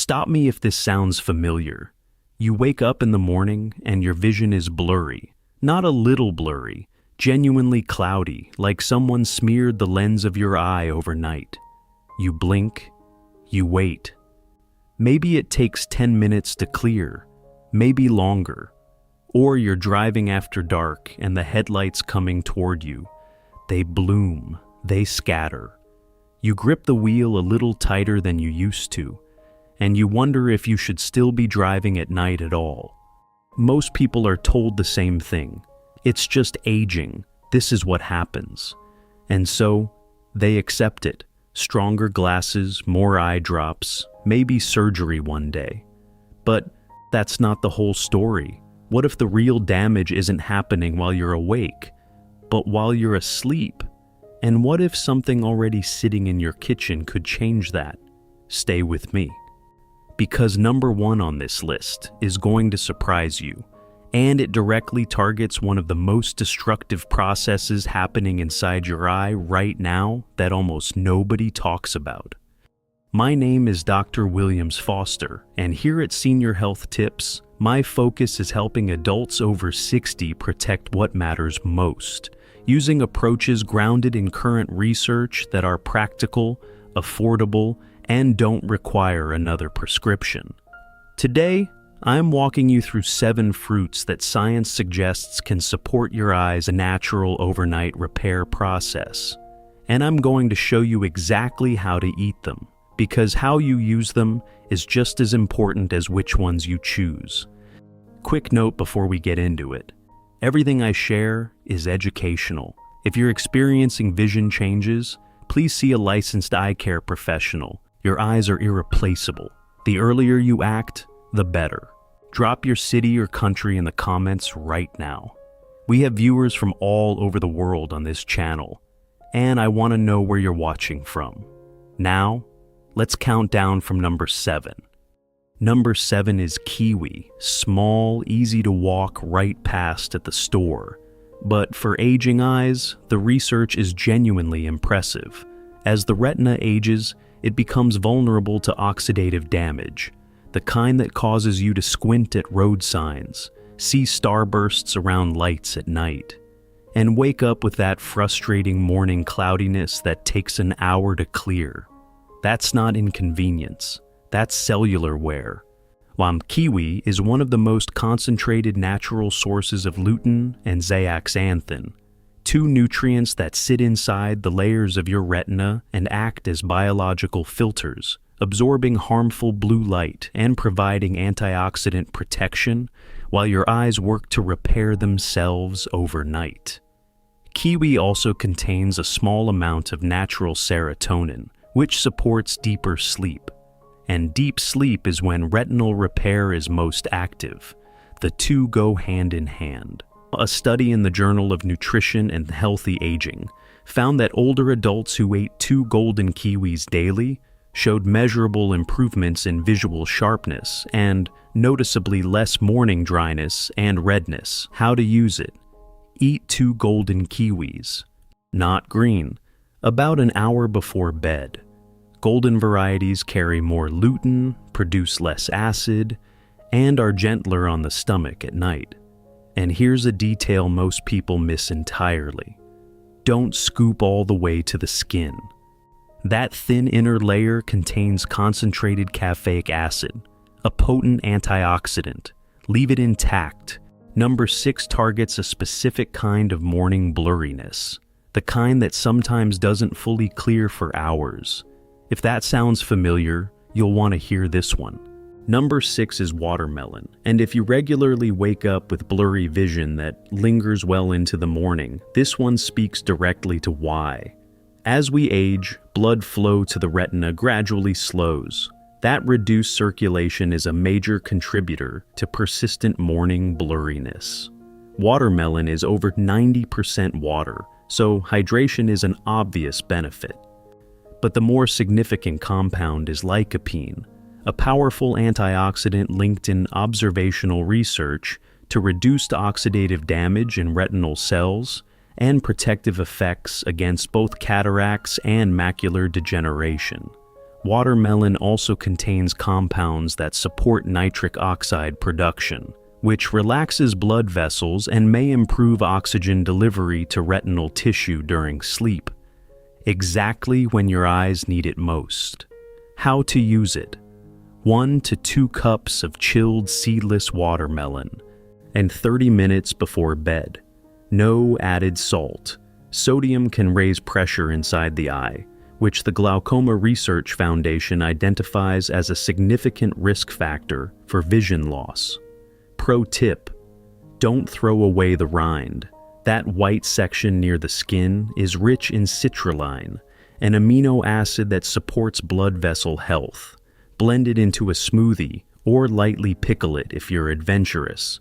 Stop me if this sounds familiar. You wake up in the morning and your vision is blurry. Not a little blurry, genuinely cloudy, like someone smeared the lens of your eye overnight. You blink, you wait. Maybe it takes 10 minutes to clear, maybe longer. Or you're driving after dark and the headlights coming toward you. They bloom, they scatter. You grip the wheel a little tighter than you used to, and you wonder if you should still be driving at night at all. Most people are told the same thing. It's just aging. This is what happens. And so, they accept it. Stronger glasses, more eye drops, maybe surgery one day. But that's not the whole story. What if the real damage isn't happening while you're awake, but while you're asleep? And what if something already sitting in your kitchen could change that? Stay with me. Because number one on this list is going to surprise you, and it directly targets one of the most destructive processes happening inside your eye right now that almost nobody talks about. My name is Dr. Williams Foster, and here at Senior Health Tips, my focus is helping adults over 60 protect what matters most, using approaches grounded in current research that are practical, affordable, and don't require another prescription. Today, I'm walking you through 7 fruits that science suggests can support your eye's natural overnight repair process. And I'm going to show you exactly how to eat them, because how you use them is just as important as which ones you choose. Quick note before we get into it. Everything I share is educational. If you're experiencing vision changes, please see a licensed eye care professional. Your eyes are irreplaceable. The earlier you act, the better. Drop your city or country in the comments right now. We have viewers from all over the world on this channel, and I want to know where you're watching from. Now, let's count down from number 7. Number 7 is kiwi, small, easy to walk right past at the store. But for aging eyes, the research is genuinely impressive. As the retina ages, it becomes vulnerable to oxidative damage, the kind that causes you to squint at road signs, see starbursts around lights at night, and wake up with that frustrating morning cloudiness that takes an hour to clear. That's not inconvenience. That's cellular wear. While kiwi is one of the most concentrated natural sources of lutein and zeaxanthin, 2 nutrients that sit inside the layers of your retina and act as biological filters, absorbing harmful blue light and providing antioxidant protection while your eyes work to repair themselves overnight. Kiwi also contains a small amount of natural serotonin, which supports deeper sleep. And deep sleep is when retinal repair is most active. The two go hand in hand. A study in the Journal of Nutrition and Healthy Aging found that older adults who ate 2 golden kiwis daily showed measurable improvements in visual sharpness and noticeably less morning dryness and redness. How to use it? Eat 2 golden kiwis, not green, about an hour before bed. Golden varieties carry more lutein, produce less acid, and are gentler on the stomach at night. And here's a detail most people miss entirely. Don't scoop all the way to the skin. That thin inner layer contains concentrated caffeic acid, a potent antioxidant. Leave it intact. Number 6 targets a specific kind of morning blurriness, the kind that sometimes doesn't fully clear for hours. If that sounds familiar, you'll want to hear this one. Number 6 is watermelon, and if you regularly wake up with blurry vision that lingers well into the morning, this one speaks directly to why. As we age, blood flow to the retina gradually slows. That reduced circulation is a major contributor to persistent morning blurriness. Watermelon is over 90% water, so hydration is an obvious benefit. But the more significant compound is lycopene, a powerful antioxidant linked in observational research to reduced oxidative damage in retinal cells and protective effects against both cataracts and macular degeneration. Watermelon also contains compounds that support nitric oxide production, which relaxes blood vessels and may improve oxygen delivery to retinal tissue during sleep, exactly when your eyes need it most. How to use it: 1 to 2 cups of chilled seedless watermelon, and 30 minutes before bed. No added salt. Sodium can raise pressure inside the eye, which the Glaucoma Research Foundation identifies as a significant risk factor for vision loss. Pro tip: don't throw away the rind. That white section near the skin is rich in citrulline, an amino acid that supports blood vessel health. Blend it into a smoothie or lightly pickle it if you're adventurous.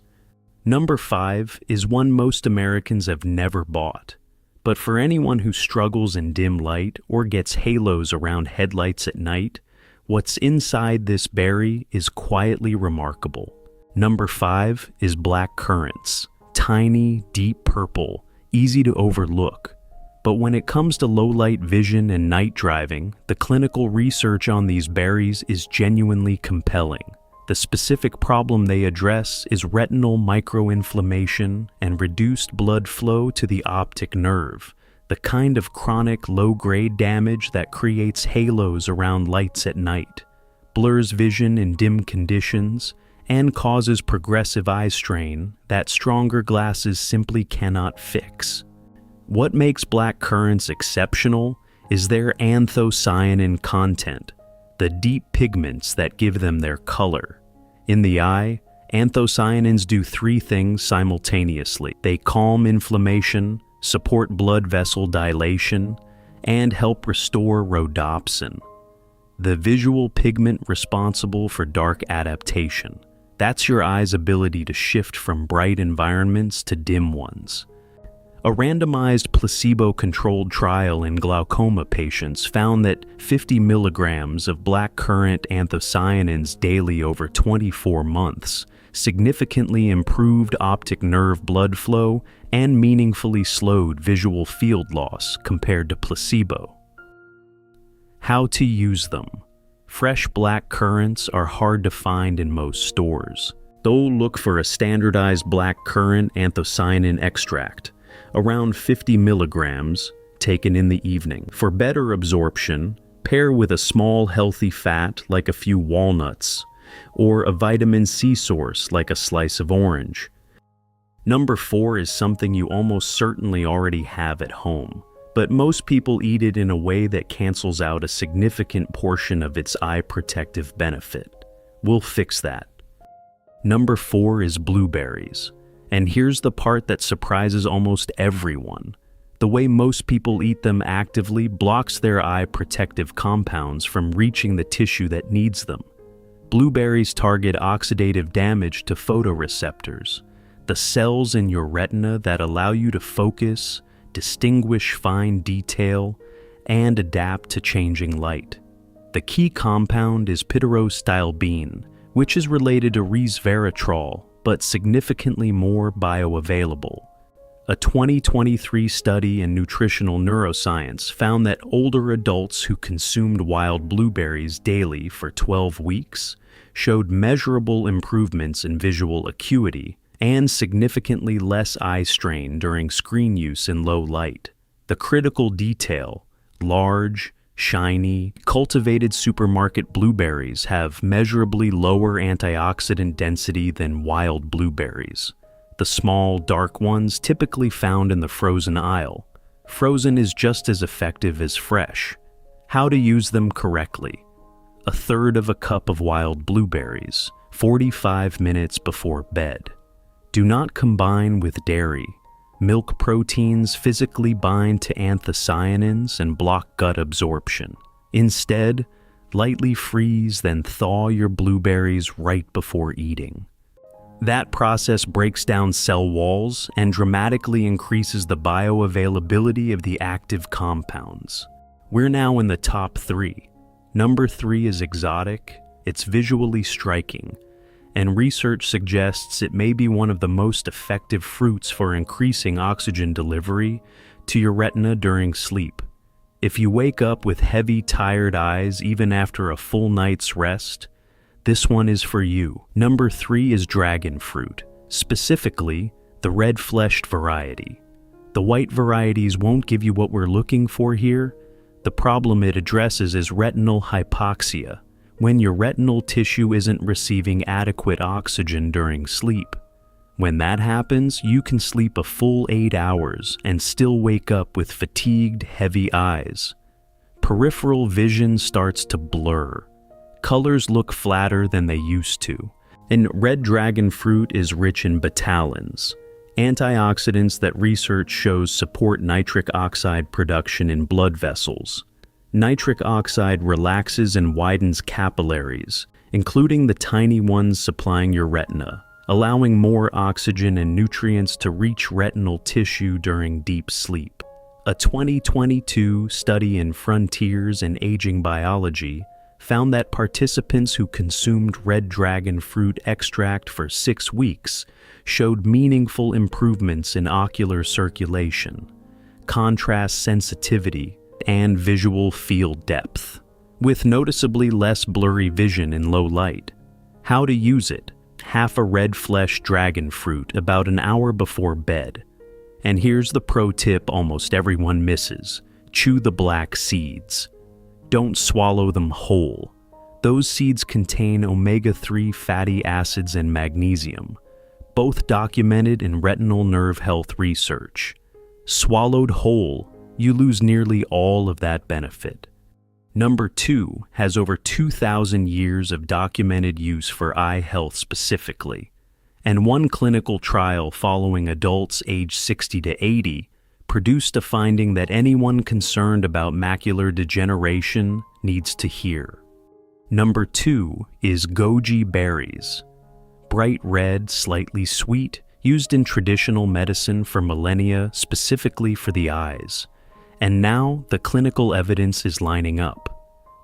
Number 5 is one most Americans have never bought. But for anyone who struggles in dim light or gets halos around headlights at night, what's inside this berry is quietly remarkable. Number 5 is Black Currants. Tiny, deep purple, easy to overlook. But when it comes to low-light vision and night driving, the clinical research on these berries is genuinely compelling. The specific problem they address is retinal microinflammation and reduced blood flow to the optic nerve, the kind of chronic low-grade damage that creates halos around lights at night, blurs vision in dim conditions, and causes progressive eye strain that stronger glasses simply cannot fix. What makes Black Currants exceptional is their anthocyanin content, the deep pigments that give them their color. In the eye, anthocyanins do 3 things simultaneously. They calm inflammation, support blood vessel dilation, and help restore rhodopsin, the visual pigment responsible for dark adaptation. That's your eye's ability to shift from bright environments to dim ones. A randomized placebo-controlled trial in glaucoma patients found that 50 milligrams of black currant anthocyanins daily over 24 months significantly improved optic nerve blood flow and meaningfully slowed visual field loss compared to placebo. How to use them. Fresh black currants are hard to find in most stores. Though look for a standardized black currant anthocyanin extract, around 50 milligrams, taken in the evening. For better absorption, pair with a small healthy fat like a few walnuts, or a vitamin C source like a slice of orange. Number 4 is something you almost certainly already have at home, but most people eat it in a way that cancels out a significant portion of its eye protective benefit. We'll fix that. Number 4 is blueberries. And here's the part that surprises almost everyone. The way most people eat them actively blocks their eye protective compounds from reaching the tissue that needs them. Blueberries target oxidative damage to photoreceptors, the cells in your retina that allow you to focus, distinguish fine detail, and adapt to changing light. The key compound is pterostilbene, which is related to resveratrol, but significantly more bioavailable. A 2023 study in nutritional neuroscience found that older adults who consumed wild blueberries daily for 12 weeks showed measurable improvements in visual acuity and significantly less eye strain during screen use in low light. The critical detail: large, shiny, cultivated supermarket blueberries have measurably lower antioxidant density than wild blueberries. The small, dark ones typically found in the frozen aisle. Frozen is just as effective as fresh. How to use them correctly. 1/3 cup of wild blueberries, 45 minutes before bed. Do not combine with dairy. Milk proteins physically bind to anthocyanins and block gut absorption. Instead, lightly freeze, then thaw your blueberries right before eating. That process breaks down cell walls and dramatically increases the bioavailability of the active compounds. We're now in the top 3. Number 3 is exotic. It's visually striking, and research suggests it may be one of the most effective fruits for increasing oxygen delivery to your retina during sleep. If you wake up with heavy, tired eyes even after a full night's rest, this one is for you. Number 3 is dragon fruit, specifically the red-fleshed variety. The white varieties won't give you what we're looking for here. The problem it addresses is retinal hypoxia, when your retinal tissue isn't receiving adequate oxygen during sleep. When that happens, you can sleep a full 8 hours and still wake up with fatigued, heavy eyes. Peripheral vision starts to blur. Colors look flatter than they used to. And red dragon fruit is rich in betalains, antioxidants that research shows support nitric oxide production in blood vessels. Nitric oxide relaxes and widens capillaries, including the tiny ones supplying your retina, allowing more oxygen and nutrients to reach retinal tissue during deep sleep. A 2022 study in Frontiers in Aging Biology found that participants who consumed red dragon fruit extract for 6 weeks showed meaningful improvements in ocular circulation, contrast sensitivity, and visual field depth, with noticeably less blurry vision in low light. How to use it? Half a red flesh dragon fruit about an hour before bed. And here's the pro tip almost everyone misses: chew the black seeds. Don't swallow them whole. Those seeds contain omega-3 fatty acids and magnesium, both documented in retinal nerve health research. Swallowed whole, you lose nearly all of that benefit. Number 2 has over 2,000 years of documented use for eye health specifically, and one clinical trial following adults aged 60 to 80 produced a finding that anyone concerned about macular degeneration needs to hear. Number 2 is Goji Berries. Bright red, slightly sweet, used in traditional medicine for millennia specifically for the eyes. And now the clinical evidence is lining up.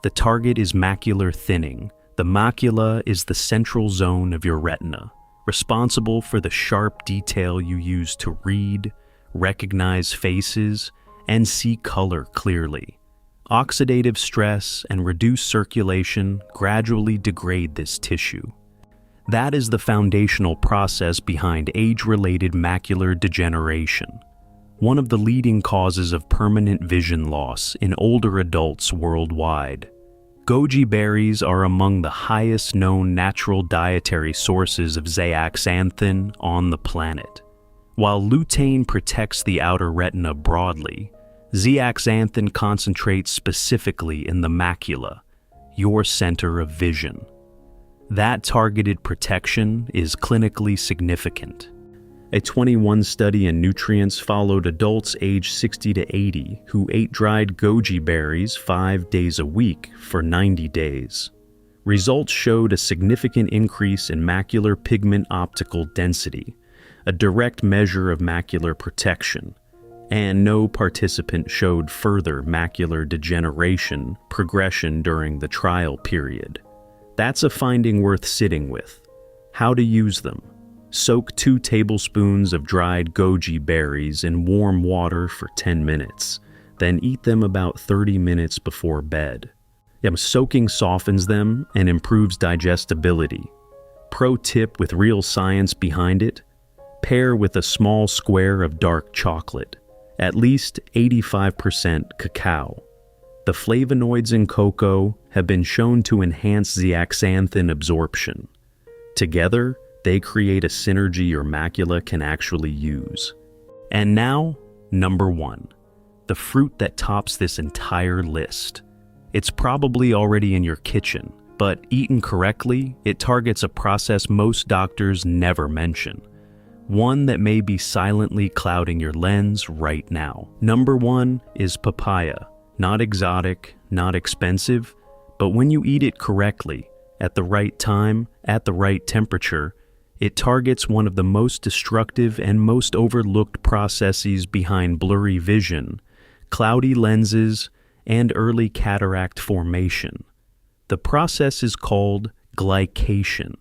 The target is macular thinning. The macula is the central zone of your retina, responsible for the sharp detail you use to read, recognize faces, and see color clearly. Oxidative stress and reduced circulation gradually degrade this tissue. That is the foundational process behind age-related macular degeneration, one of the leading causes of permanent vision loss in older adults worldwide. Goji berries are among the highest known natural dietary sources of zeaxanthin on the planet. While lutein protects the outer retina broadly, zeaxanthin concentrates specifically in the macula, your center of vision. That targeted protection is clinically significant. A 21 study in Nutrients followed adults aged 60 to 80 who ate dried goji berries 5 days a week for 90 days. Results showed a significant increase in macular pigment optical density, a direct measure of macular protection, and no participant showed further macular degeneration progression during the trial period. That's a finding worth sitting with. How to use them? Soak 2 tablespoons of dried goji berries in warm water for 10 minutes, then eat them about 30 minutes before bed. Soaking softens them and improves digestibility. Pro tip with real science behind it: pair with a small square of dark chocolate, at least 85% cacao. The flavonoids in cocoa have been shown to enhance zeaxanthin absorption. Together, they create a synergy your macula can actually use. And now, number 1, the fruit that tops this entire list. It's probably already in your kitchen, but eaten correctly, it targets a process most doctors never mention. One that may be silently clouding your lens right now. Number 1 is papaya. Not exotic, not expensive, but when you eat it correctly, at the right time, at the right temperature, it targets one of the most destructive and most overlooked processes behind blurry vision, cloudy lenses, and early cataract formation. The process is called glycation.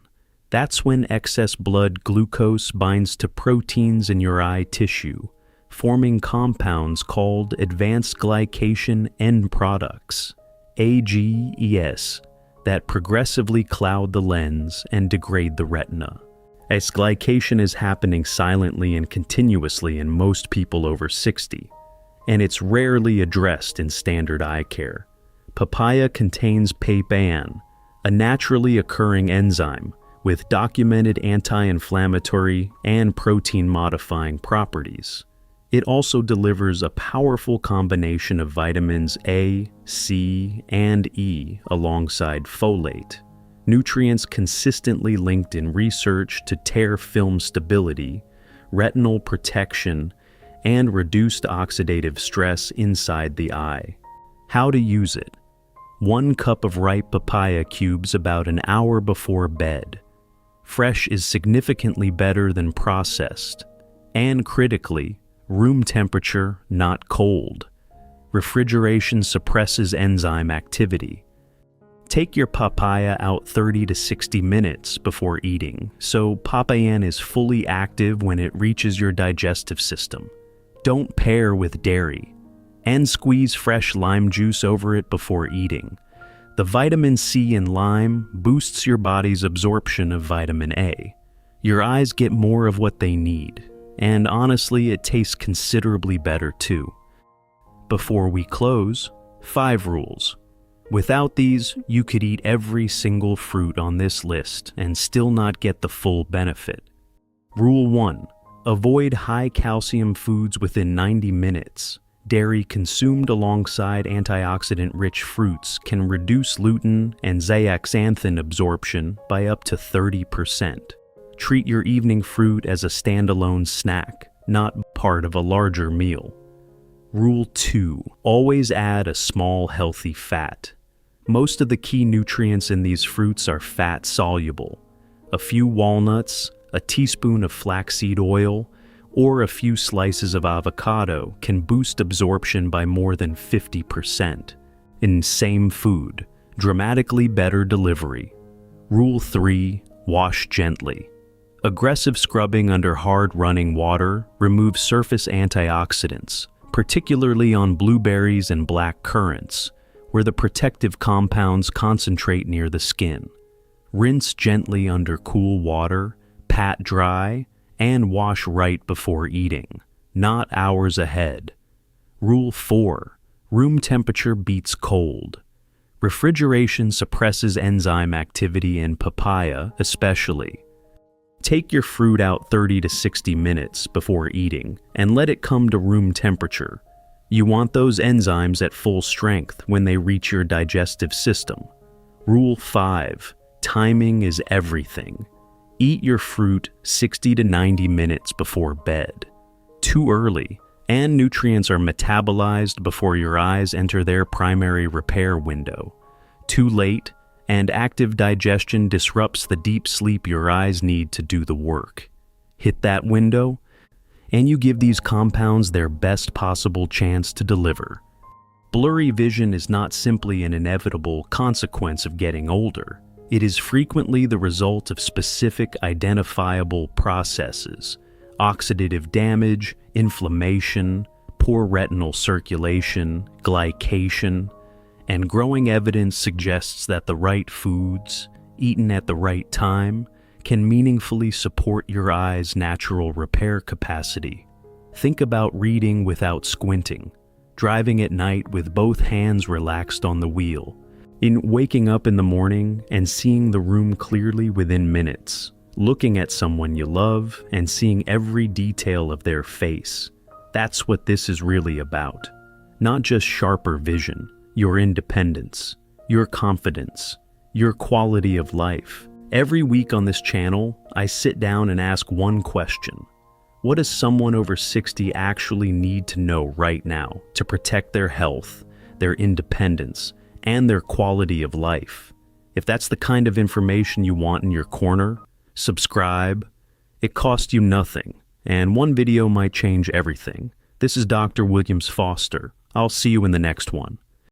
That's when excess blood glucose binds to proteins in your eye tissue, forming compounds called advanced glycation end products, AGES, that progressively cloud the lens and degrade the retina. As glycation is happening silently and continuously in most people over 60, and it's rarely addressed in standard eye care. Papaya contains papain, a naturally occurring enzyme with documented anti-inflammatory and protein-modifying properties. It also delivers a powerful combination of vitamins A, C, and E alongside folate, nutrients consistently linked in research to tear film stability, retinal protection, and reduced oxidative stress inside the eye. How to use it. 1 cup of ripe papaya cubes about an hour before bed. Fresh is significantly better than processed. And critically, room temperature, not cold. Refrigeration suppresses enzyme activity. Take your papaya out 30 to 60 minutes before eating, so papain is fully active when it reaches your digestive system. Don't pair with dairy, and squeeze fresh lime juice over it before eating. The vitamin C in lime boosts your body's absorption of vitamin A. Your eyes get more of what they need, and honestly, it tastes considerably better too. Before we close, 5 rules. Without these, you could eat every single fruit on this list and still not get the full benefit. Rule 1. Avoid high-calcium foods within 90 minutes. Dairy consumed alongside antioxidant-rich fruits can reduce lutein and zeaxanthin absorption by up to 30%. Treat your evening fruit as a standalone snack, not part of a larger meal. Rule 2. Always add a small healthy fat. Most of the key nutrients in these fruits are fat-soluble. A few walnuts, a teaspoon of flaxseed oil, or a few slices of avocado can boost absorption by more than 50%. In same food, dramatically better delivery. Rule 3. Wash gently. Aggressive scrubbing under hard running water removes surface antioxidants, particularly on blueberries and black currants, where the protective compounds concentrate near the skin. Rinse gently under cool water, pat dry, and wash right before eating, not hours ahead. Rule 4. Room temperature beats cold. Refrigeration suppresses enzyme activity in papaya, especially. Take your fruit out 30 to 60 minutes before eating and let it come to room temperature. You want those enzymes at full strength when they reach your digestive system. Rule 5. Timing is everything. Eat your fruit 60 to 90 minutes before bed. Too early, and nutrients are metabolized before your eyes enter their primary repair window. Too late, and active digestion disrupts the deep sleep your eyes need to do the work. Hit that window, and you give these compounds their best possible chance to deliver. Blurry vision is not simply an inevitable consequence of getting older. It is frequently the result of specific identifiable processes: oxidative damage, inflammation, poor retinal circulation, glycation, and growing evidence suggests that the right foods, eaten at the right time, can meaningfully support your eye's natural repair capacity. Think about reading without squinting, driving at night with both hands relaxed on the wheel, in waking up in the morning and seeing the room clearly within minutes, looking at someone you love and seeing every detail of their face. That's what this is really about. Not just sharper vision, your independence, your confidence, your quality of life. Every week on this channel, I sit down and ask one question. What does someone over 60 actually need to know right now to protect their health, their independence, and their quality of life? If that's the kind of information you want in your corner, subscribe. It costs you nothing, and one video might change everything. This is Dr. Williams Foster. I'll see you in the next one.